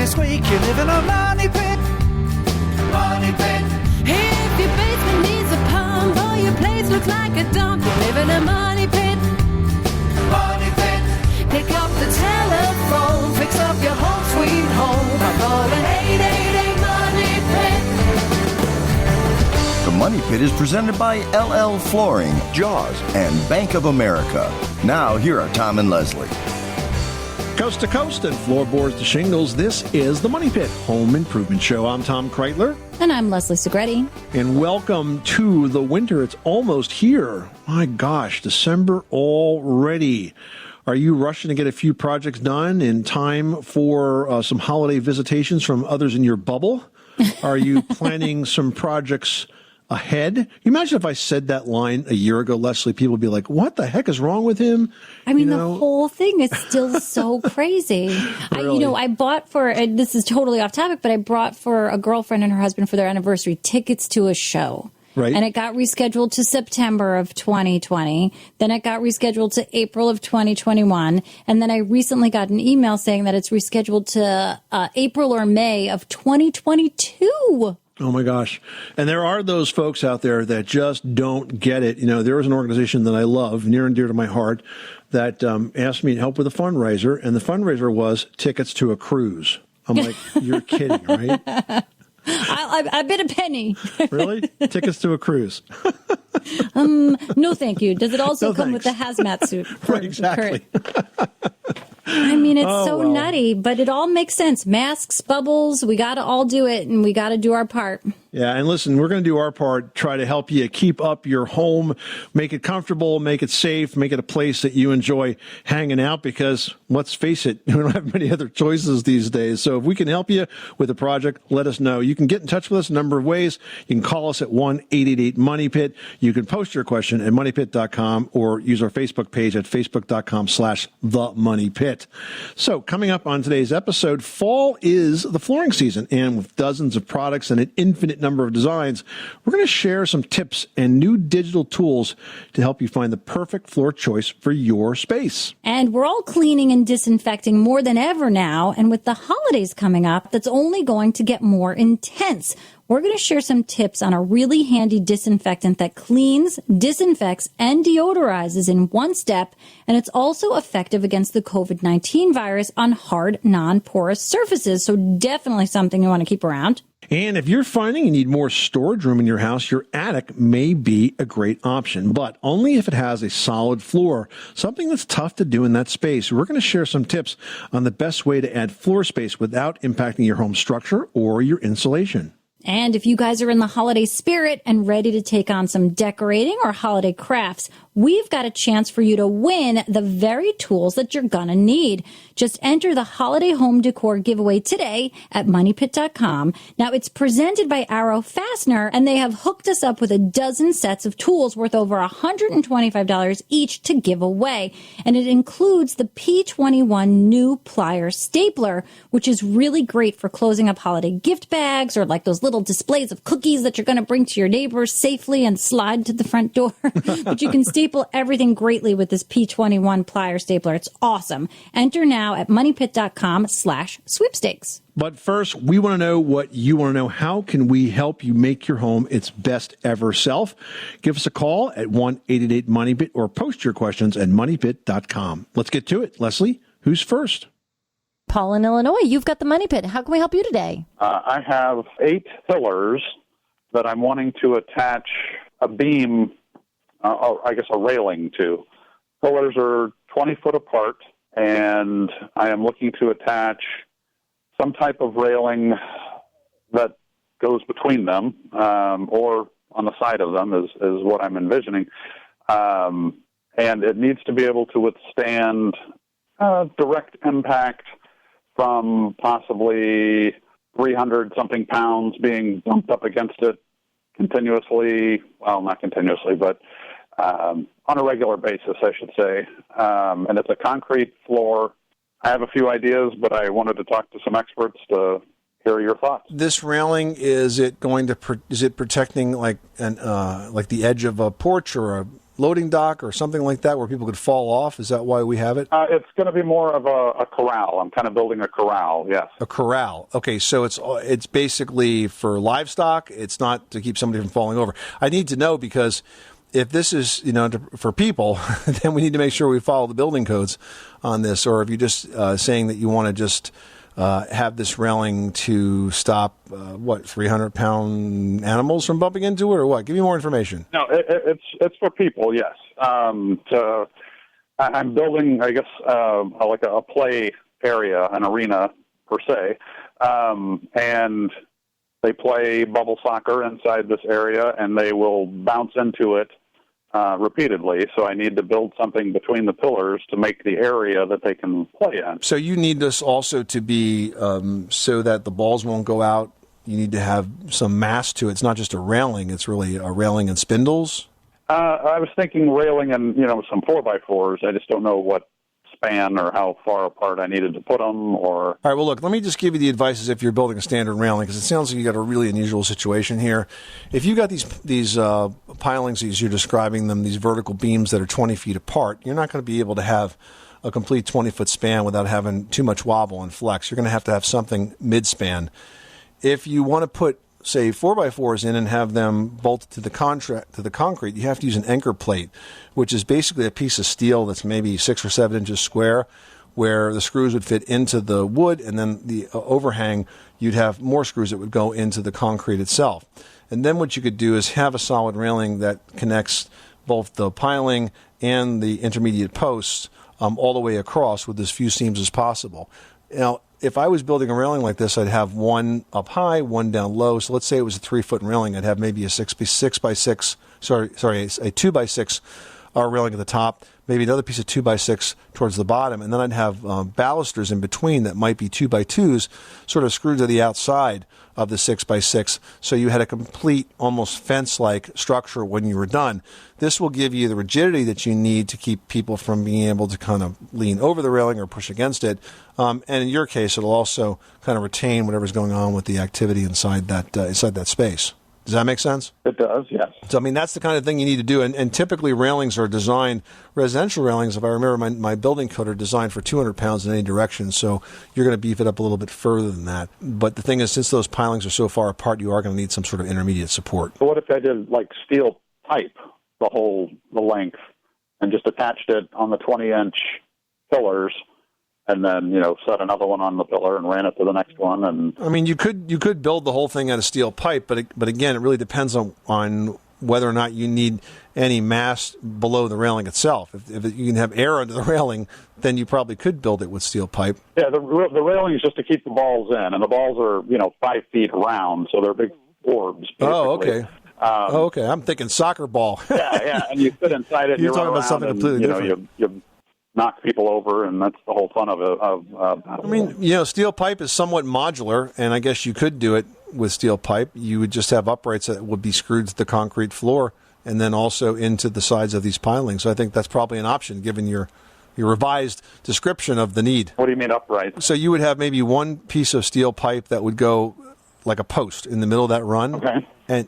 this week you live in a money pit. Money pit. If your basement needs a pump or your place looks like a dump, you live in a money pit. Money pit. Pick up the telephone, fix up your home sweet home by calling 888 Money Pit. The Money Pit is presented by LL Flooring, Jaws, and Bank of America. Now, here are Tom and Leslie. Coast to coast and floorboards to shingles, this is the Money Pit Home Improvement Show. I'm Tom Kreitler. And I'm Leslie Segretti. And welcome to the winter. It's almost here. My gosh, December already. Are you rushing to get a few projects done in time for some holiday visitations from others in your bubble? Are you planning some projects ahead? You imagine if I said that line a year ago, Leslie, people would be like, what the heck is wrong with him? I mean, the whole thing is still so crazy. Really? I bought this is totally off topic, but I brought for a girlfriend and her husband for their anniversary tickets to a show. Right. And it got rescheduled to September of 2020. Then it got rescheduled to April of 2021. And then I recently got an email saying that it's rescheduled to April or May of 2022. Oh, my gosh. And there are those folks out there that just don't get it. You know, there is an organization that I love, near and dear to my heart, that asked me to help with a fundraiser. And the fundraiser was tickets to a cruise. I'm like, you're kidding, right? I bid a penny. Really? Tickets to a cruise? No, thank you. Does it also come with the hazmat suit? Right, exactly. I mean, it's nutty, but it all makes sense. Masks, bubbles, we got to all do it, and we got to do our part. Yeah, and listen, we're going to do our part, try to help you keep up your home, make it comfortable, make it safe, make it a place that you enjoy hanging out, because let's face it, we don't have many other choices these days. So if we can help you with a project, let us know. You can get in touch with us a number of ways. You can call us at 1-888-MONEYPIT. You can post your question at moneypit.com or use our Facebook page at facebook.com/themoneypit. So coming up on today's episode, fall is the flooring season, and with dozens of products and an infinite number of designs, we're going to share some tips and new digital tools to help you find the perfect floor choice for your space. And we're all cleaning and disinfecting more than ever now, and with the holidays coming up, that's only going to get more intense. We're going to share some tips on a really handy disinfectant that cleans, disinfects, and deodorizes in one step, and it's also effective against the COVID-19 virus on hard, non-porous surfaces, so definitely something you want to keep around. And if you're finding you need more storage room in your house, your attic may be a great option, but only if it has a solid floor, something that's tough to do in that space. We're going to share some tips on the best way to add floor space without impacting your home structure or your insulation. And if you guys are in the holiday spirit and ready to take on some decorating or holiday crafts, we've got a chance for you to win the very tools that you're gonna need. Just enter the Holiday Home Decor giveaway today at moneypit.com. Now, it's presented by Arrow Fastener, and they have hooked us up with a dozen sets of tools worth over $125 each to give away. And it includes the P21 new plier stapler, which is really great for closing up holiday gift bags or like those little displays of cookies that you're going to bring to your neighbors safely and slide to the front door. But you can staple everything greatly with this P21 plier stapler. It's awesome. Enter now at moneypit.com/sweepstakes. But first, we want to know what you want to know. How can we help you make your home its best ever self? Give us a call at 1-888-MONEYPIT or post your questions at moneypit.com. Let's get to it. Leslie, who's first? Paul in Illinois, you've got the Money Pit. How can we help you today? I have 8 pillars that I'm wanting to attach a beam, I guess a railing to. Pillars are 20 foot apart, and I am looking to attach some type of railing that goes between them, or on the side of them is what I'm envisioning. And it needs to be able to withstand direct impact from possibly 300-something pounds being bumped up against it continuously. Well, not continuously, but on a regular basis, I should say. And it's a concrete floor. I have a few ideas, but I wanted to talk to some experts to hear your thoughts. This railing, is it protecting like the edge of a porch or loading dock or something like that where people could fall off? Is that why we have it? It's going to be more of a corral. I'm kind of building a corral, yes. A corral. Okay, so it's basically for livestock. It's not to keep somebody from falling over. I need to know because if this is, for people, then we need to make sure we follow the building codes on this. Or if you're just saying that you want to just have this railing to stop 300-pound animals from bumping into it, or what? Give me more information. No, it's for people. Yes. I'm building, I guess, like a play area, an arena per se, and they play bubble soccer inside this area, and they will bounce into it repeatedly. So I need to build something between the pillars to make the area that they can play in. So you need this also to be so that the balls won't go out. You need to have some mass to it. It's not just a railing. It's really a railing and spindles. I was thinking railing and, some 4x4s. I just don't know what span or how far apart I needed to put them. Or all right, well, look, let me just give you the advice as if you're building a standard railing, because it sounds like you got a really unusual situation here. If you got these pilings, as you're describing them, these vertical beams that are 20 feet apart, you're not going to be able to have a complete 20-foot span without having too much wobble and flex. You're going to have something mid-span. If you want to put, say, 4x4s in and have them bolted to the concrete, you have to use an anchor plate, which is basically a piece of steel that's maybe 6 or 7 inches square, where the screws would fit into the wood, and then the overhang, you'd have more screws that would go into the concrete itself. And then what you could do is have a solid railing that connects both the piling and the intermediate posts all the way across with as few seams as possible. Now, if I was building a railing like this, I'd have one up high, one down low. So let's say it was a 3-foot railing. I'd have maybe a 2x6 railing at the top, maybe another piece of 2x6 towards the bottom, and then I'd have balusters in between that might be 2x2s, sort of screwed to the outside of the 6x6. So you had a complete, almost fence-like structure when you were done. This will give you the rigidity that you need to keep people from being able to kind of lean over the railing or push against it. And in your case, it'll also kind of retain whatever's going on with the activity inside that space. Does that make sense? It does, yes. So, that's the kind of thing you need to do. And typically railings are designed, residential railings, if I remember my building code, are designed for 200 pounds in any direction. So you're going to beef it up a little bit further than that. But the thing is, since those pilings are so far apart, you are going to need some sort of intermediate support. So what if I did like steel pipe the length and just attached it on the 20-inch pillars, and then, set another one on the pillar and ran it to the next one? And you could build the whole thing out of steel pipe, but again, it really depends on whether or not you need any mass below the railing itself. If you can have air under the railing, then you probably could build it with steel pipe. Yeah, the railing is just to keep the balls in, and the balls are 5 feet round, so they're big orbs. Basically. Oh, okay. Okay. I'm thinking soccer ball. yeah, and you sit inside it. You're talking about something completely different. You knock people over, and that's the whole fun of it. Steel pipe is somewhat modular, and I guess you could do it with steel pipe. You would just have uprights that would be screwed to the concrete floor and then also into the sides of these pilings. So I think that's probably an option, given your revised description of the need. What do you mean upright? So you would have maybe one piece of steel pipe that would go like a post in the middle of that run. Okay.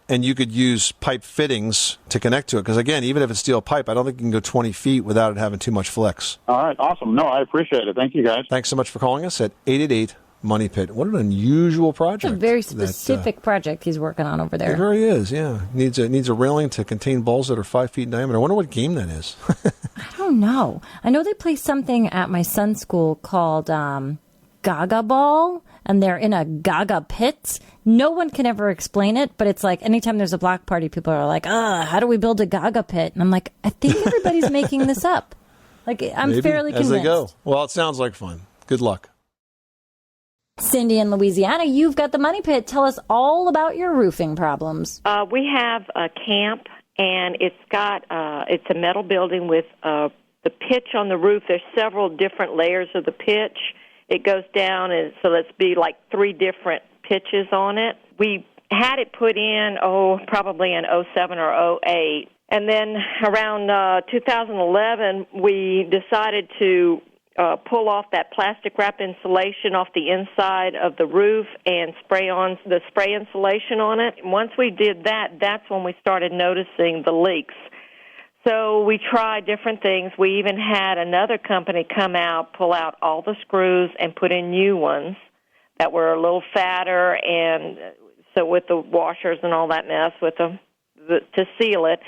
And you could use pipe fittings to connect to it. Because, again, even if it's steel pipe, I don't think you can go 20 feet without it having too much flex. All right. Awesome. No, I appreciate it. Thank you, guys. Thanks so much for calling us at 888-MONEY PIT. What an unusual project. It's a very specific project he's working on over there. It really is, yeah. Needs a railing to contain balls that are 5 feet in diameter. I wonder what game that is. I don't know. I know they play something at my son's school called Gaga Ball, and they're in a Gaga pit. No one can ever explain it, but it's like anytime there's a block party, people are like, how do we build a Gaga pit? And I'm like, I think everybody's making this up. Like, I'm Maybe, fairly convinced. As they go. Well, it sounds like fun. Good luck. Cindy in Louisiana, you've got the money pit. Tell us all about your roofing problems. We have a camp, and it's a metal building with the pitch on the roof. There's several different layers of the pitch. It goes down, and so let's be like 3 different pitches on it. We had it put in, probably in 07 or 08. And then around 2011, we decided to pull off that plastic wrap insulation off the inside of the roof and spray on the spray insulation on it. And once we did that, that's when we started noticing the leaks. So we tried different things. We even had another company come out, pull out all the screws, and put in new ones that were a little fatter, and so with the washers and all that mess with to seal it.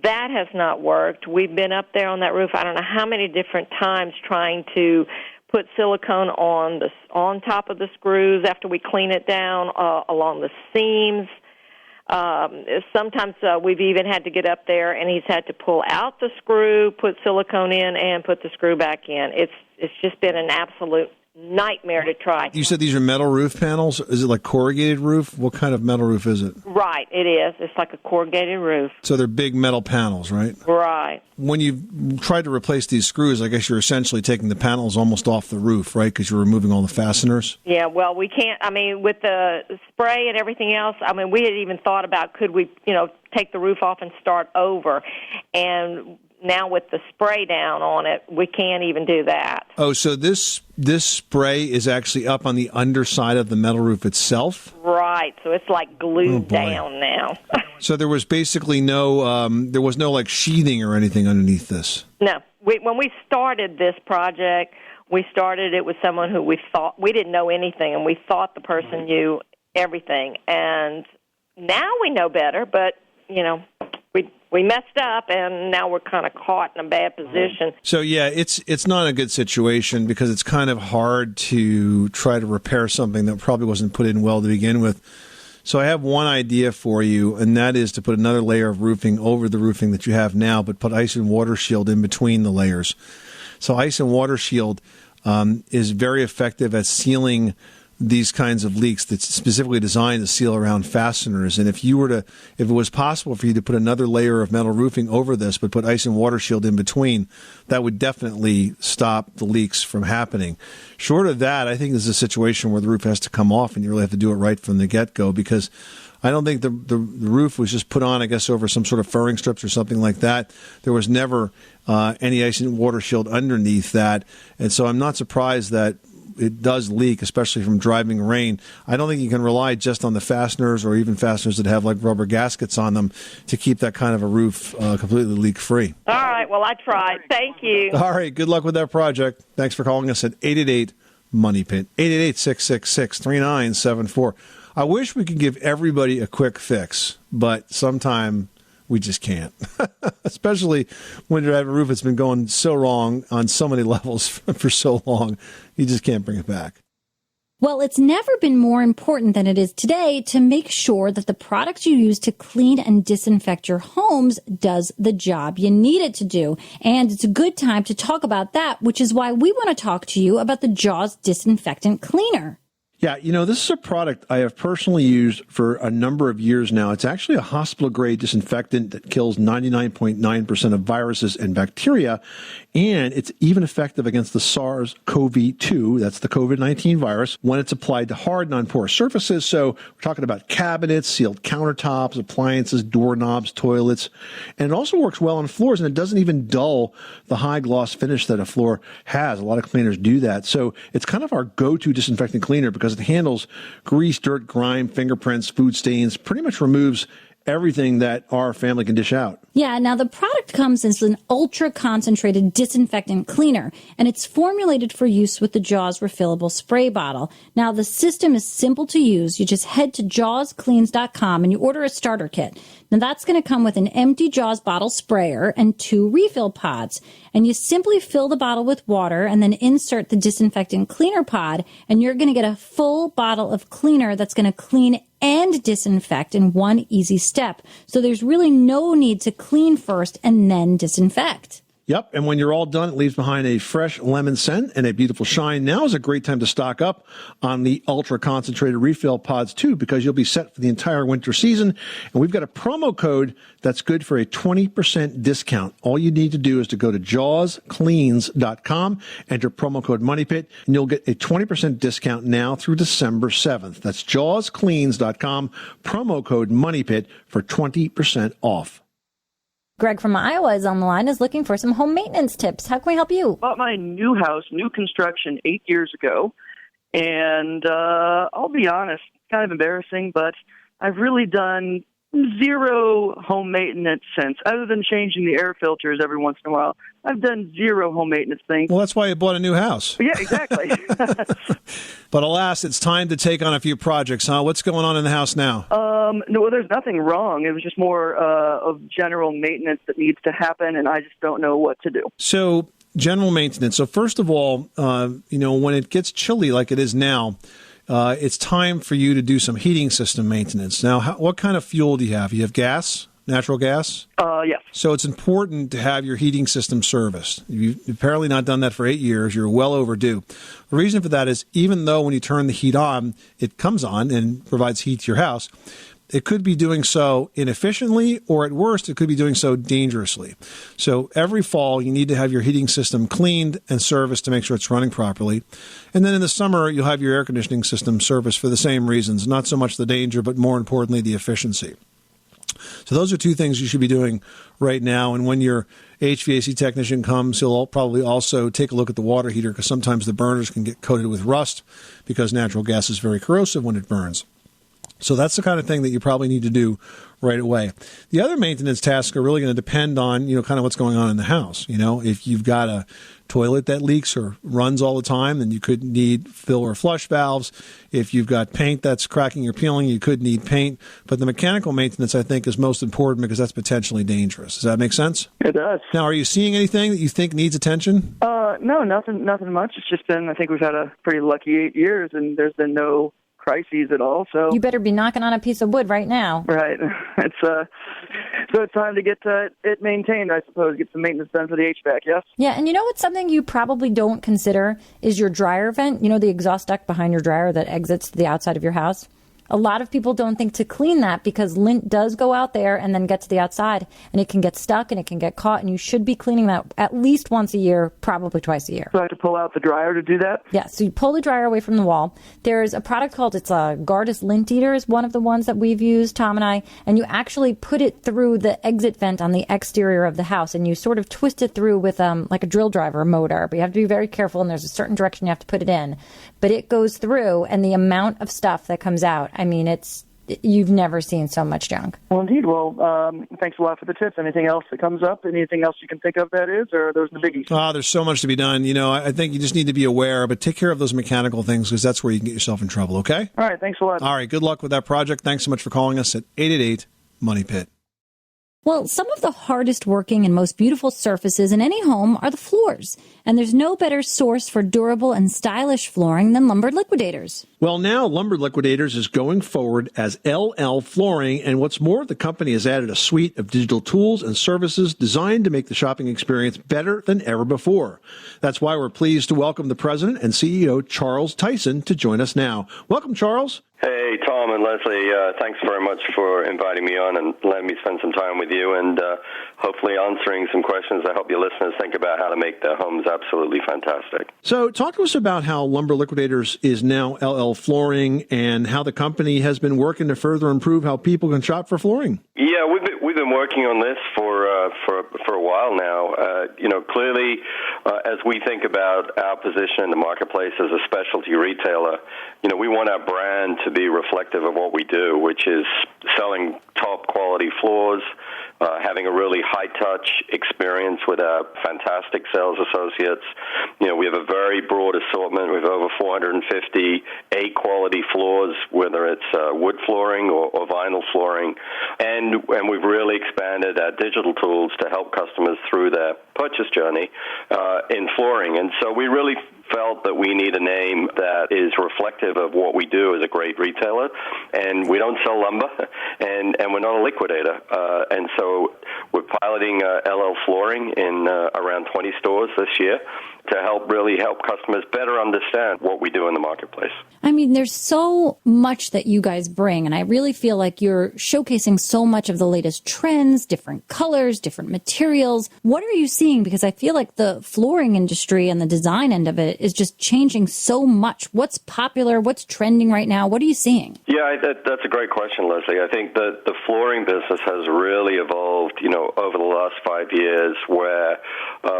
That has not worked. We've been up there on that roof, I don't know how many different times, trying to put silicone on top of the screws after we clean it down, along the seams. Sometimes we've even had to get up there, and he's had to pull out the screw, put silicone in, and put the screw back in. It's just been an absolute nightmare to try. You said these are metal roof panels. Is it like corrugated roof? What kind of metal roof is it? Right, it is. It's like a corrugated roof. So they're big metal panels, right? Right. When you tried to replace these screws, I guess you're essentially taking the panels almost off the roof, right? Because you're removing all the fasteners. Yeah, well, we can't. I mean, with the spray and everything else, I mean, we had even thought about could we, take the roof off and start over. And now with the spray down on it, we can't even do that. Oh, so this spray is actually up on the underside of the metal roof itself? Right. So it's like glued down now. So there was basically no like sheathing or anything underneath this? No. When we started this project, we started it with someone who we didn't know anything, and we thought the person knew everything. And now we know better, but, we messed up, and now we're kind of caught in a bad position. So, yeah, it's not a good situation because it's kind of hard to try to repair something that probably wasn't put in well to begin with. So I have one idea for you, and that is to put another layer of roofing over the roofing that you have now, but put ice and water shield in between the layers. So ice and water shield is very effective at sealing these kinds of leaks that's specifically designed to seal around fasteners. And if it was possible for you to put another layer of metal roofing over this, but put ice and water shield in between, that would definitely stop the leaks from happening. Short of that, I think this is a situation where the roof has to come off, and you really have to do it right from the get-go, because I don't think the roof was just put on, I guess, over some sort of furring strips or something like that. There was never any ice and water shield underneath that. And so I'm not surprised that it does leak, especially from driving rain. I don't think you can rely just on the fasteners or even fasteners that have like rubber gaskets on them to keep that kind of a roof completely leak-free. All right. Well, I tried. Thank you. All right. Good luck with that project. Thanks for calling us at 888-MONEY-PIT, 888-666-3974. I wish we could give everybody a quick fix, but sometime we just can't, especially when you have a roof that's been going so wrong on so many levels for so long. You just can't bring it back. Well, it's never been more important than it is today to make sure that the product you use to clean and disinfect your homes does the job you need it to do. And it's a good time to talk about that, which is why we want to talk to you about the Jaws Disinfectant Cleaner. Yeah, this is a product I have personally used for a number of years now. It's actually a hospital-grade disinfectant that kills 99.9% of viruses and bacteria, and it's even effective against the SARS-CoV-2, that's the COVID-19 virus, when it's applied to hard, non-porous surfaces. So we're talking about cabinets, sealed countertops, appliances, doorknobs, toilets, and it also works well on floors, and it doesn't even dull the high-gloss finish that a floor has. A lot of cleaners do that. So it's kind of our go-to disinfectant cleaner because it handles grease, dirt, grime, fingerprints, food stains, pretty much removes everything that our family can dish out. Yeah, now the product comes as an ultra-concentrated disinfectant cleaner, and it's formulated for use with the Jaws refillable spray bottle. Now, the system is simple to use. You just head to jawscleans.com and you order a starter kit. Now, that's going to come with an empty Jaws bottle sprayer and 2 refill pods. And you simply fill the bottle with water and then insert the disinfectant cleaner pod, and you're going to get a full bottle of cleaner that's going to clean and disinfect in one easy step. So there's really no need to clean first and then disinfect. Yep, and when you're all done, it leaves behind a fresh lemon scent and a beautiful shine. Now is a great time to stock up on the ultra-concentrated refill pods, too, because you'll be set for the entire winter season. And we've got a promo code that's good for a 20% discount. All you need to do is to go to jawscleans.com, enter promo code MONEYPIT, and you'll get a 20% discount now through December 7th. That's jawscleans.com, promo code MONEYPIT for 20% off. Greg from Iowa is on the line, is looking for some home maintenance tips. How can we help you? Bought my new house, new construction, 8 years ago. And I'll be honest, kind of embarrassing, but I've really done zero home maintenance since, other than changing the air filters every once in a while. I've done zero home maintenance things. Well, that's why you bought a new house. Yeah, exactly. But alas, it's time to take on a few projects, huh? What's going on in the house now? No, well, there's nothing wrong. It was just more of general maintenance that needs to happen, and I just don't know what to do. So, general maintenance. So, first of all, when it gets chilly like it is now, it's time for you to do some heating system maintenance. Now, what kind of fuel do you have? You have gas? Natural gas? Yes. So it's important to have your heating system serviced. You've apparently not done that for 8 years. You're well overdue. The reason for that is even though when you turn the heat on, it comes on and provides heat to your house, it could be doing so inefficiently, or at worst, it could be doing so dangerously. So every fall, you need to have your heating system cleaned and serviced to make sure it's running properly. And then in the summer, you'll have your air conditioning system serviced for the same reasons, not so much the danger, but more importantly, the efficiency. So those are two things you should be doing right now. And when your HVAC technician comes, he'll probably also take a look at the water heater because sometimes the burners can get coated with rust because natural gas is very corrosive when it burns. So that's the kind of thing that you probably need to do right away. The other maintenance tasks are really going to depend on, kind of what's going on in the house. If you've got a toilet that leaks or runs all the time, then you could need fill or flush valves. If you've got paint that's cracking or peeling, you could need paint. But the mechanical maintenance, I think, is most important because that's potentially dangerous. Does that make sense? It does. Now, are you seeing anything that you think needs attention? No, nothing much. It's just been, I think we've had a pretty lucky 8 years, and there's been no crises at all. So you better be knocking on a piece of wood right now. Right. So it's time to get it maintained, I suppose, get some maintenance done for the HVAC, yes? Yeah, and what's something you probably don't consider is your dryer vent, the exhaust duct behind your dryer that exits to the outside of your house. A lot of people don't think to clean that because lint does go out there and then get to the outside, and it can get stuck and it can get caught, and you should be cleaning that at least once a year, probably twice a year. So I have to pull out the dryer to do that? Yeah, so you pull the dryer away from the wall. There's a product called, it's a Gardas Lint Eater is one of the ones that we've used, Tom and I, and you actually put it through the exit vent on the exterior of the house, and you sort of twist it through with like a drill driver motor, but you have to be very careful, and there's a certain direction you have to put it in. But it goes through, and the amount of stuff that comes out, I mean, you've never seen so much junk. Well, indeed. Well, thanks a lot for the tips. Anything else that comes up? Anything else you can think of that is, or are those the biggies? There's so much to be done. I think you just need to be aware, but take care of those mechanical things because that's where you can get yourself in trouble, okay? All right, thanks a lot. All right, good luck with that project. Thanks so much for calling us at 888-MONEY-PIT. Well, some of the hardest working and most beautiful surfaces in any home are the floors. And there's no better source for durable and stylish flooring than Lumber Liquidators. Well, now Lumber Liquidators is going forward as LL Flooring. And what's more, the company has added a suite of digital tools and services designed to make the shopping experience better than ever before. That's why we're pleased to welcome the president and CEO, Charles Tyson, to join us now. Welcome, Charles. Hey, Tom and Leslie, thanks very much for inviting me on and letting me spend some time with you and hopefully answering some questions that help your listeners think about how to make their homes absolutely fantastic. So talk to us about how Lumber Liquidators is now LL Flooring and how the company has been working to further improve how people can shop for flooring. Yeah, we've been working on this for a while now. Clearly, as we think about our position in the marketplace as a specialty retailer, we want our brand to be reflective of what we do, which is selling top quality floors, having a really high-touch experience with our fantastic sales associates. We have a very broad assortment. We have over 450 A-quality floors, whether it's wood flooring or vinyl flooring. And we've really expanded our digital tools to help customers through their purchase journey in flooring. And so we really felt that we need a name that is reflective of what we do as a great retailer. And we don't sell lumber, and we're not a liquidator. And so we're piloting LL Flooring in around 20 stores this year to really help customers better understand what we do in the marketplace. I mean, there's so much that you guys bring, and I really feel like you're showcasing so much of the latest trends, different colors, different materials. What are you seeing? Because I feel like the flooring industry and the design end of it is just changing so much. What's popular? What's trending right now? What are you seeing? Yeah, that's a great question, Leslie. I think that the flooring business has really evolved, over the last 5 years, where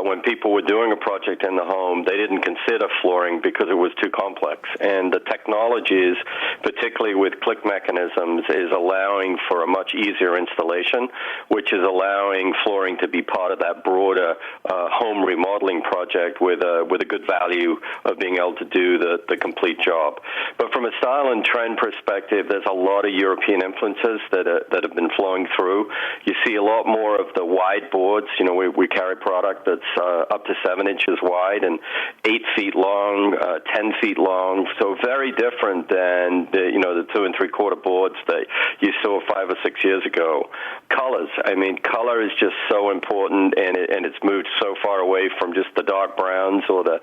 when people were doing a project in the home, they didn't consider flooring because it was too complex. And the technologies, particularly with click mechanisms, is allowing for a much easier installation, which is allowing flooring to be part of that broader home remodeling project with a good value of being able to do the complete job. But from a style and trend perspective, there's a lot of European influences that have been flowing through. You see a lot more of the wide boards. We carry product that's up to 7 inches wide and 8 feet long, 10 feet long. So very different than the 2 3/4 boards that you saw 5 or 6 years ago. Colors. I mean, color is just so important, and it's moved so far away from just the dark browns or the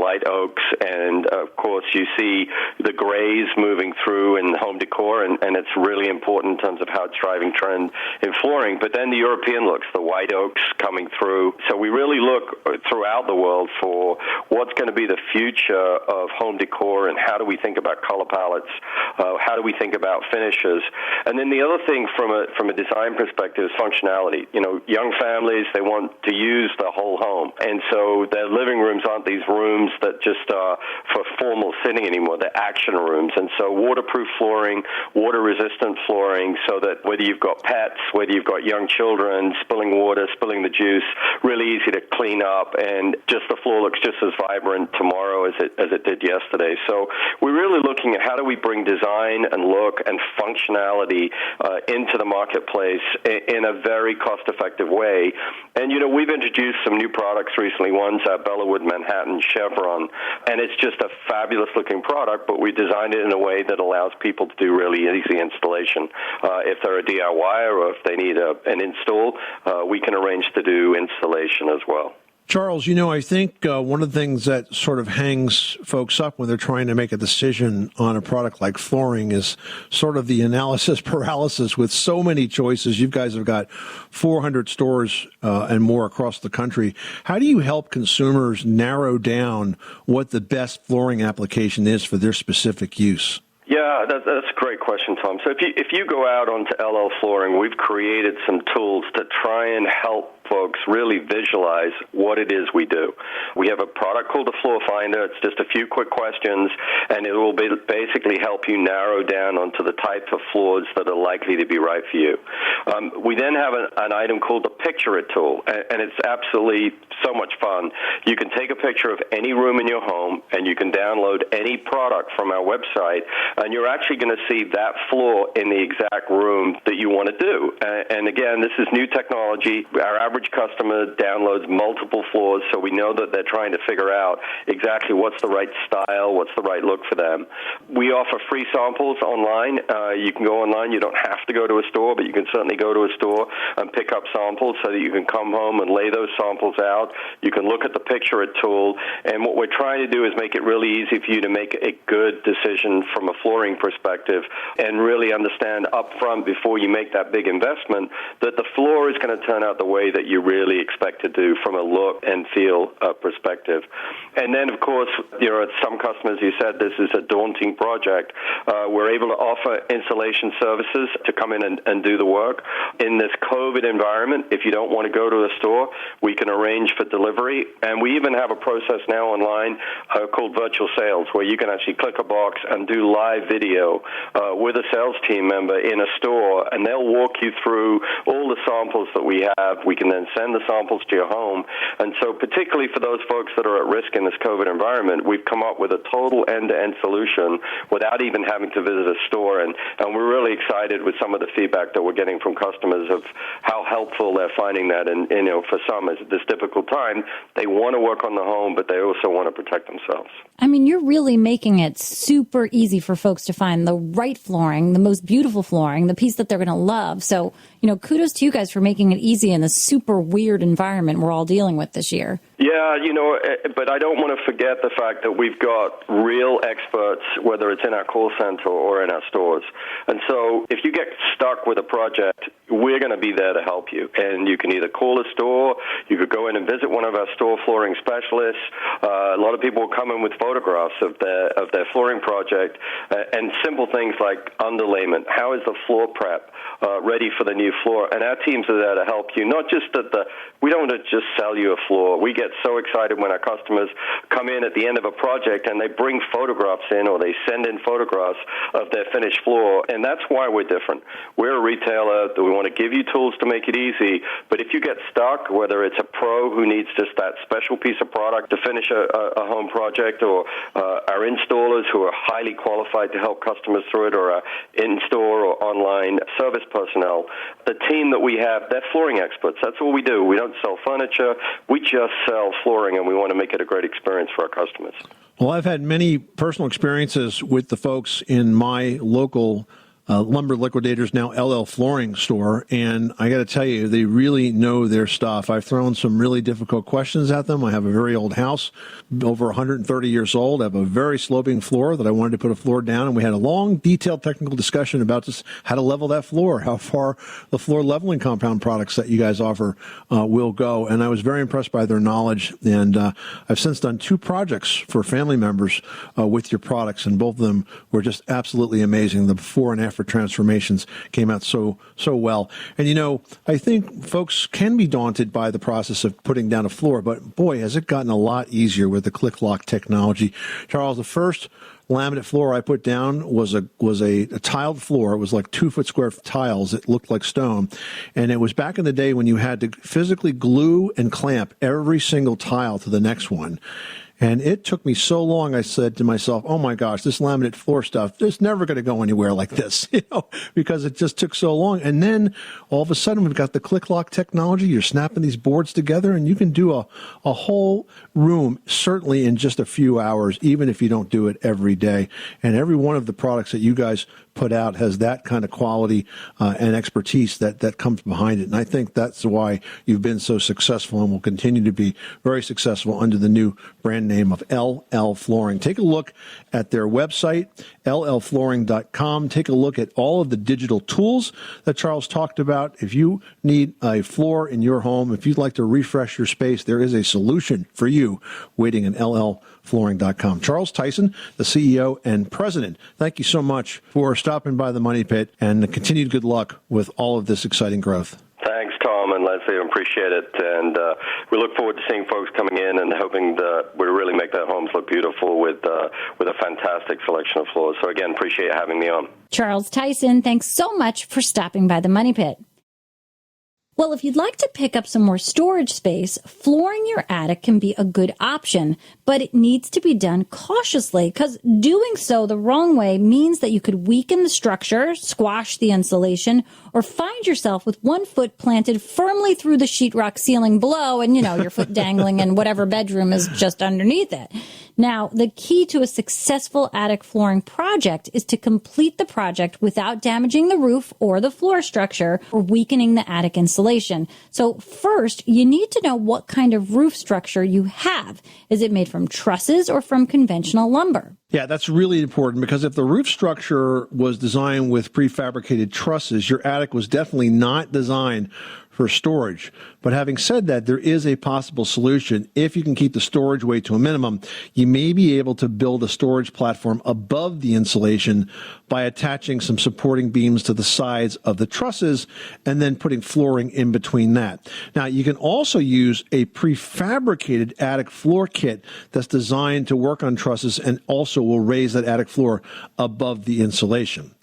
light oaks. And of course, you see the grays moving through in home decor, and it's really important in terms of how it's driving trend in flooring. But then the European looks, the white oaks coming through. So we really look throughout the world for what's going to be the future of home decor, and how do we think about color palettes? How do we think about finishes? And then the other thing from a design perspective is functionality. Young families, they want to use the whole home, and so their living rooms aren't these rooms that just are for formal sitting anymore. They're action rooms. And so waterproof flooring, water-resistant flooring, so that whether you've got pets, whether you've got young children, spilling water, spilling the juice, really easy to clean up, and just the floor looks just as vibrant tomorrow as it did yesterday. So we're really looking at how do we bring design and look and functionality into the marketplace in a very cost-effective way. And, we've introduced some new products recently. One's our Bellawood Manhattan Chevron, and it's just a fabulous-looking product, but we designed it in a way that allows people to do really easy installation. If they're a DIY or if they need an install, we can arrange to do installation as well. Charles, I think one of the things that sort of hangs folks up when they're trying to make a decision on a product like flooring is sort of the analysis paralysis with so many choices. You guys have got 400 stores and more across the country. How do you help consumers narrow down what the best flooring application is for their specific use? Yeah, that's a great question, Tom. So if you go out onto LL Flooring, we've created some tools to try and help folks really visualize what it is we do. We have a product called the Floor Finder. It's just a few quick questions, and it will basically help you narrow down onto the type of floors that are likely to be right for you. We then have an item called the Picture It tool, and it's absolutely so much fun. You can take a picture of any room in your home, and you can download any product from our website, and you're actually going to see that floor in the exact room that you want to do. And again, this is new technology. Our average customer downloads multiple floors, so we know that they're trying to figure out exactly what's the right style, what's the right look for them. We offer free samples online. You can go online. You don't have to go to a store, but you can certainly go to a store and pick up samples so that you can come home and lay those samples out. You can look at the Picture It tool, and what we're trying to do is make it really easy for you to make a good decision from a flooring perspective and really understand up front before you make that big investment that the floor is going to turn out the way that you really expect to do from a look and feel perspective. And then, of course, some customers who said this is a daunting project. We're able to offer installation services to come in and do the work. In this COVID environment, if you don't want to go to a store, we can arrange for delivery. And we even have a process now online called virtual sales, where you can actually click a box and do live video with a sales team member in a store, and they'll walk you through all the samples that we have. We can then send the samples to your home. And so particularly for those folks that are at risk in this COVID environment, we've come up with a total end-to-end solution without even having to visit a store. And we're really excited with some of the feedback that we're getting from customers of how helpful they're finding that. And for some, at this difficult time, they want to work on the home, but they also want to protect themselves. I mean, you're really making it super easy for folks to find the right flooring, the most beautiful flooring, the piece that they're going to love. So, kudos to you guys for making it easy in this super weird environment we're all dealing with this year. Yeah, but I don't want to forget the fact that we've got real experts, whether it's in our call center or in our stores. And so if you get stuck with a project, we're going to be there to help you. And you can either call a store, you could go in and visit one of our store flooring specialists. A lot of people will come in with photographs of their flooring project and simple things like underlayment. How is the floor prep ready for the new floor? And our teams are there to help you. Not just we don't want to just sell you a floor. We get so excited when our customers come in at the end of a project and they bring photographs in or they send in photographs of their finished floor, and that's why we're different. We're a retailer that we want to give you tools to make it easy, but if you get stuck, whether it's a pro who needs just that special piece of product to finish a home project, or our installers who are highly qualified to help customers through it, or our in-store or online service personnel, the team that we have, they're flooring experts. That's all we do. We don't sell furniture. We just sell flooring, and we want to make it a great experience for our customers. Well, I've had many personal experiences with the folks in my local Lumber Liquidators, now LL Flooring store, and I got to tell you, they really know their stuff. I've thrown some really difficult questions at them. I have a very old house, over 130 years old. I have a very sloping floor that I wanted to put a floor down, and we had a long, detailed technical discussion about just how to level that floor, how far the floor leveling compound products that you guys offer will go, and I was very impressed by their knowledge, and I've since done 2 projects for family members with your products, and both of them were just absolutely amazing. The before and after transformations came out so well. And, I think folks can be daunted by the process of putting down a floor, but boy, has it gotten a lot easier with the click-lock technology. Charles, the first laminate floor I put down was a tiled floor. It was like 2-foot square tiles. It looked like stone. And it was back in the day when you had to physically glue and clamp every single tile to the next one. And it took me so long, I said to myself, oh my gosh, this laminate floor stuff, it's never going to go anywhere like this, because it just took so long. And then all of a sudden we've got the click lock technology. You're snapping these boards together and you can do a whole room, certainly in just a few hours, even if you don't do it every day. And every one of the products that you guys put out has that kind of quality and expertise that comes behind it. And I think that's why you've been so successful and will continue to be very successful under the new brand name of LL Flooring. Take a look at their website, llflooring.com. Take a look at all of the digital tools that Charles talked about. If you need a floor in your home, if you'd like to refresh your space, there is a solution for you waiting at llflooring.com. Charles Tyson, the CEO and president, thank you so much for stopping by the Money Pit, and continued good luck with all of this exciting growth. Thanks, Tom and Leslie. I appreciate it. And we look forward to seeing folks coming in and hoping that we really make their homes look beautiful with a fantastic selection of floors. So, again, appreciate having me on. Charles Tyson, thanks so much for stopping by the Money Pit. Well, if you'd like to pick up some more storage space, flooring your attic can be a good option, but it needs to be done cautiously, because doing so the wrong way means that you could weaken the structure, squash the insulation, or find yourself with one foot planted firmly through the sheetrock ceiling below and, your foot dangling in whatever bedroom is just underneath it. Now, the key to a successful attic flooring project is to complete the project without damaging the roof or the floor structure or weakening the attic insulation. So first, you need to know what kind of roof structure you have. Is it made from trusses or from conventional lumber? Yeah, that's really important, because if the roof structure was designed with prefabricated trusses, your attic was definitely not designed for storage. But having said that, there is a possible solution. If you can keep the storage weight to a minimum, you may be able to build a storage platform above the insulation by attaching some supporting beams to the sides of the trusses and then putting flooring in between that. Now, you can also use a prefabricated attic floor kit that's designed to work on trusses and also will raise that attic floor above the insulation.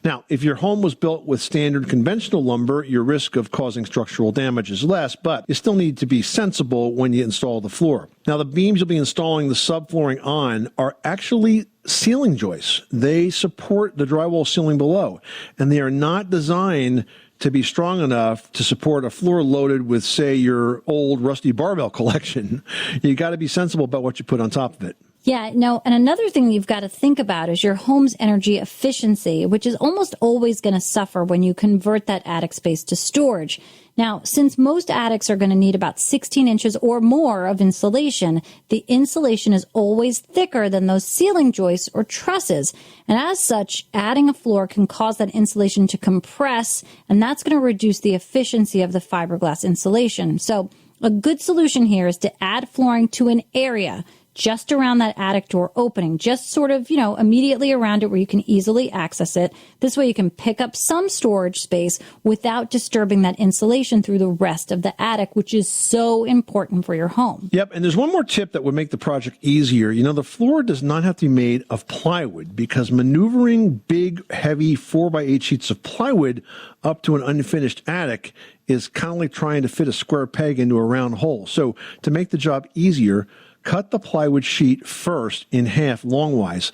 Now, if your home was built with standard conventional lumber, your risk of causing structural damage is less, but you still need to be sensible when you install the floor. Now, the beams you'll be installing the subflooring on are actually ceiling joists. They support the drywall ceiling below, and they are not designed to be strong enough to support a floor loaded with, say, your old rusty barbell collection. You got to be sensible about what you put on top of it. Yeah, no, and another thing you've got to think about is your home's energy efficiency, which is almost always going to suffer when you convert that attic space to storage. Now, since most attics are going to need about 16 inches or more of insulation, the insulation is always thicker than those ceiling joists or trusses. And as such, adding a floor can cause that insulation to compress, and that's going to reduce the efficiency of the fiberglass insulation. So a good solution here is to add flooring to an area just around that attic door opening, just sort of, immediately around it where you can easily access it. This way you can pick up some storage space without disturbing that insulation through the rest of the attic, which is so important for your home. Yep, and there's one more tip that would make the project easier. The floor does not have to be made of plywood, because maneuvering big, heavy 4x8 sheets of plywood up to an unfinished attic is kind of like trying to fit a square peg into a round hole. So to make the job easier, cut the plywood sheet first in half lengthwise.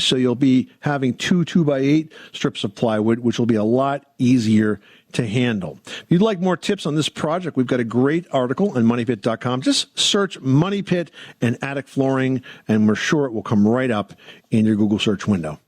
So you'll be having 2x8 strips of plywood, which will be a lot easier to handle. If you'd like more tips on this project, we've got a great article on moneypit.com. Just search Money Pit and attic flooring, and we're sure it will come right up in your Google search window.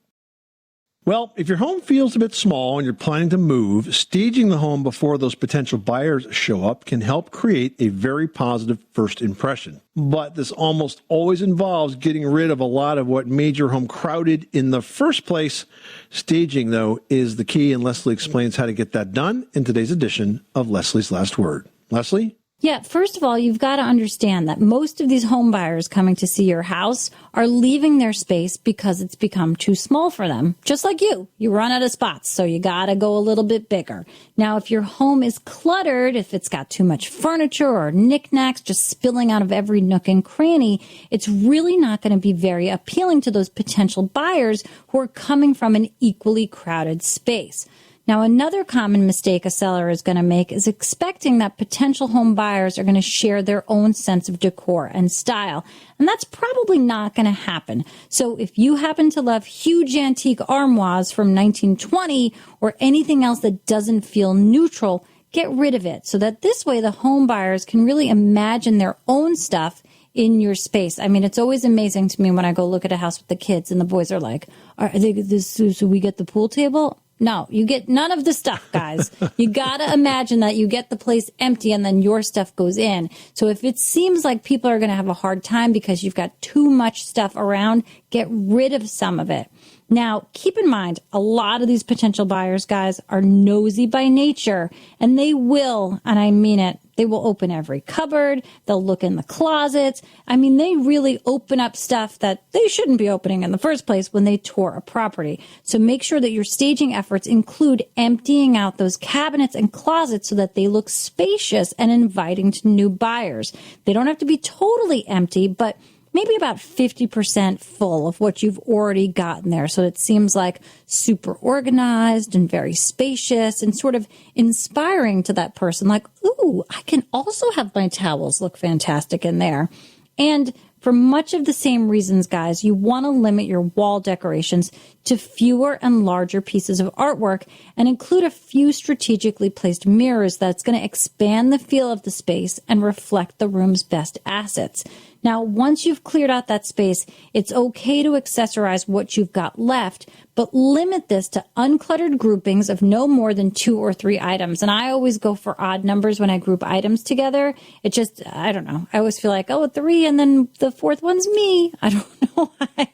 Well, if your home feels a bit small and you're planning to move, staging the home before those potential buyers show up can help create a very positive first impression. But this almost always involves getting rid of a lot of what made your home crowded in the first place. Staging, though, is the key, and Leslie explains how to get that done in today's edition of Leslie's Last Word. Leslie? Yeah, first of all, you've got to understand that most of these home buyers coming to see your house are leaving their space because it's become too small for them. Just like you run out of spots, so you got to go a little bit bigger. Now, if your home is cluttered, if it's got too much furniture or knickknacks just spilling out of every nook and cranny, it's really not going to be very appealing to those potential buyers who are coming from an equally crowded space. Now, another common mistake a seller is going to make is expecting that potential home buyers are going to share their own sense of decor and style. And that's probably not going to happen. So if you happen to love huge antique armoires from 1920 or anything else that doesn't feel neutral, get rid of it so that this way the home buyers can really imagine their own stuff in your space. I mean, it's always amazing to me when I go look at a house with the kids and the boys are like, so we get the pool table? No, you get none of the stuff, guys. You got to imagine that you get the place empty and then your stuff goes in. So if it seems like people are going to have a hard time because you've got too much stuff around, get rid of some of it. Now, keep in mind, a lot of these potential buyers, guys, are nosy by nature, and they will, and I mean it, they will open every cupboard. They'll look in the closets. I mean, they really open up stuff that they shouldn't be opening in the first place when they tour a property. So make sure that your staging efforts include emptying out those cabinets and closets so that they look spacious and inviting to new buyers. They don't have to be totally empty, but maybe about 50% full of what you've already gotten there. So it seems like super organized and very spacious and sort of inspiring to that person. Like, ooh, I can also have my towels look fantastic in there. And for much of the same reasons, guys, you want to limit your wall decorations to fewer and larger pieces of artwork and include a few strategically placed mirrors that's going to expand the feel of the space and reflect the room's best assets. Now, once you've cleared out that space, it's okay to accessorize what you've got left, but limit this to uncluttered groupings of no more than 2 or 3 items. And I always go for odd numbers when I group items together. It just, I don't know. I always feel like, 3, and then the 4th one's me. I don't know why.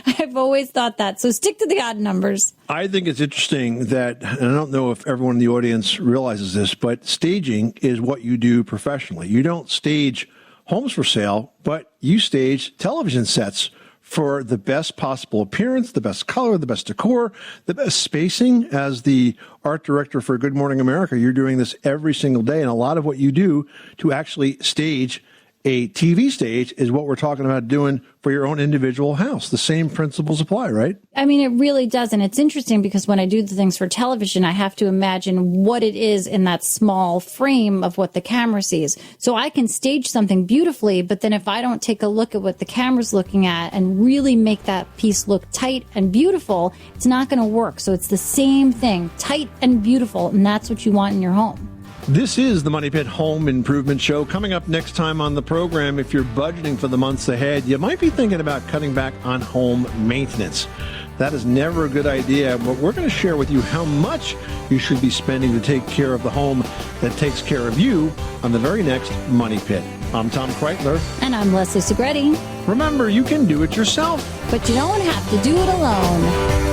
I've always thought that. So stick to the odd numbers. I think it's interesting that, and I don't know if everyone in the audience realizes this, but staging is what you do professionally. You don't stage homes for sale, but you stage television sets for the best possible appearance, the best color, the best decor, the best spacing. As the art director for Good Morning America, you're doing this every single day, and a lot of what you do to actually stage a TV stage is what we're talking about doing for your own individual house. The same principles apply, right? I mean, it really does. And it's interesting because when I do the things for television, I have to imagine what it is in that small frame of what the camera sees. So I can stage something beautifully, but then if I don't take a look at what the camera's looking at and really make that piece look tight and beautiful, it's not going to work. So it's the same thing, tight and beautiful, and that's what you want in your home. This is the Money Pit Home Improvement Show. Coming up next time on the program, if you're budgeting for the months ahead, you might be thinking about cutting back on home maintenance. That is never a good idea, but we're going to share with you how much you should be spending to take care of the home that takes care of you on the very next Money Pit. I'm Tom Kreitler. And I'm Leslie Segretti. Remember, you can do it yourself. But you don't have to do it alone.